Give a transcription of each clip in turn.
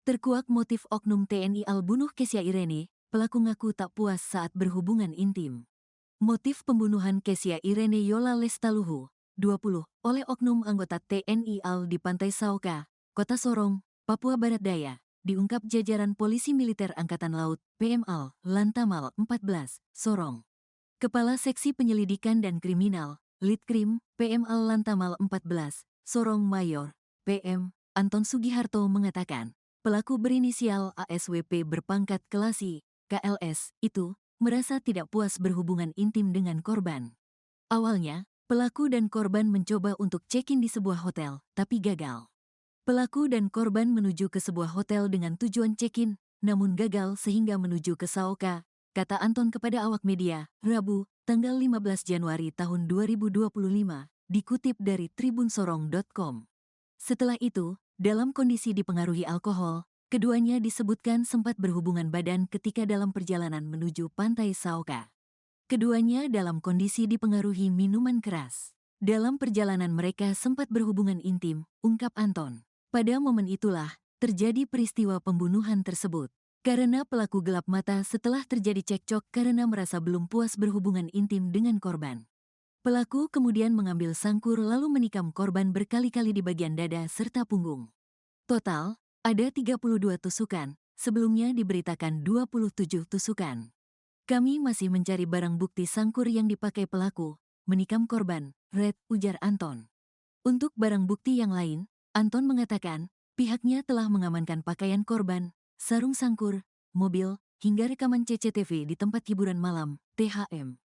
Terkuak motif oknum TNI AL bunuh Kesya Irene, pelaku ngaku tak puas saat berhubungan intim. Motif pembunuhan Kesya Irene Yola Lestaluhu, 20, oleh oknum anggota TNI AL di Pantai Sauka, Kota Sorong, Papua Barat Daya, diungkap jajaran Polisi Militer Angkatan Laut, PMAL, Lantamal 14, Sorong. Kepala Seksi Penyelidikan dan Kriminal, Litkrim, PMAL Lantamal 14, Sorong Mayor, PM, Anton Sugiharto mengatakan, pelaku berinisial ASWP berpangkat Kelasi, KLS, itu, merasa tidak puas berhubungan intim dengan korban. Awalnya, pelaku dan korban mencoba untuk check-in di sebuah hotel, tapi gagal. Pelaku dan korban menuju ke sebuah hotel dengan tujuan check-in, namun gagal sehingga menuju ke Saoka, kata Anton kepada awak media, Rabu, tanggal 15 Januari tahun 2025, dikutip dari tribunsorong.com. Setelah itu, dalam kondisi dipengaruhi alkohol, keduanya disebutkan sempat berhubungan badan ketika dalam perjalanan menuju Pantai Saoka. Keduanya dalam kondisi dipengaruhi minuman keras. Dalam perjalanan mereka sempat berhubungan intim, ungkap Anton. Pada momen itulah, terjadi peristiwa pembunuhan tersebut. Karena pelaku gelap mata setelah terjadi cekcok karena merasa belum puas berhubungan intim dengan korban. Pelaku kemudian mengambil sangkur lalu menikam korban berkali-kali di bagian dada serta punggung. Total, ada 32 tusukan, sebelumnya diberitakan 27 tusukan. Kami masih mencari barang bukti sangkur yang dipakai pelaku, menikam korban, Red, ujar Anton. Untuk barang bukti yang lain, Anton mengatakan, pihaknya telah mengamankan pakaian korban, sarung sangkur, mobil, hingga rekaman CCTV di tempat hiburan malam, THM.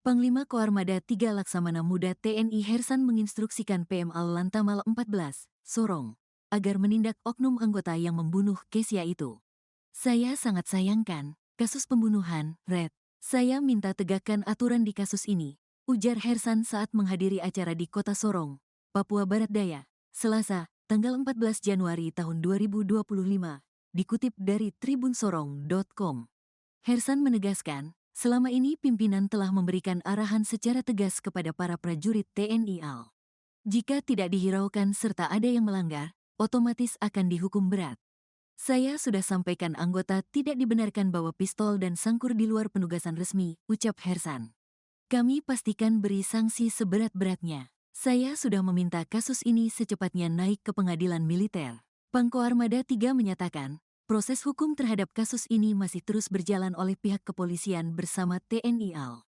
Panglima Koarmada 3 Laksamana Muda TNI Hersan menginstruksikan PMAL Lantamal 14, Sorong, agar menindak oknum anggota yang membunuh Kesya itu. Saya sangat sayangkan kasus pembunuhan, Red. Saya minta tegakkan aturan di kasus ini, ujar Hersan saat menghadiri acara di Kota Sorong, Papua Barat Daya, Selasa, tanggal 14 Januari tahun 2025, dikutip dari tribunsorong.com. Hersan menegaskan, selama ini pimpinan telah memberikan arahan secara tegas kepada para prajurit TNI AL. Jika tidak dihiraukan serta ada yang melanggar, otomatis akan dihukum berat. Saya sudah sampaikan anggota tidak dibenarkan bawa pistol dan sangkur di luar penugasan resmi, ucap Hersan. Kami pastikan beri sanksi seberat-beratnya. Saya sudah meminta kasus ini secepatnya naik ke pengadilan militer. Pangkoarmada 3 menyatakan, proses hukum terhadap kasus ini masih terus berjalan oleh pihak kepolisian bersama TNI AL.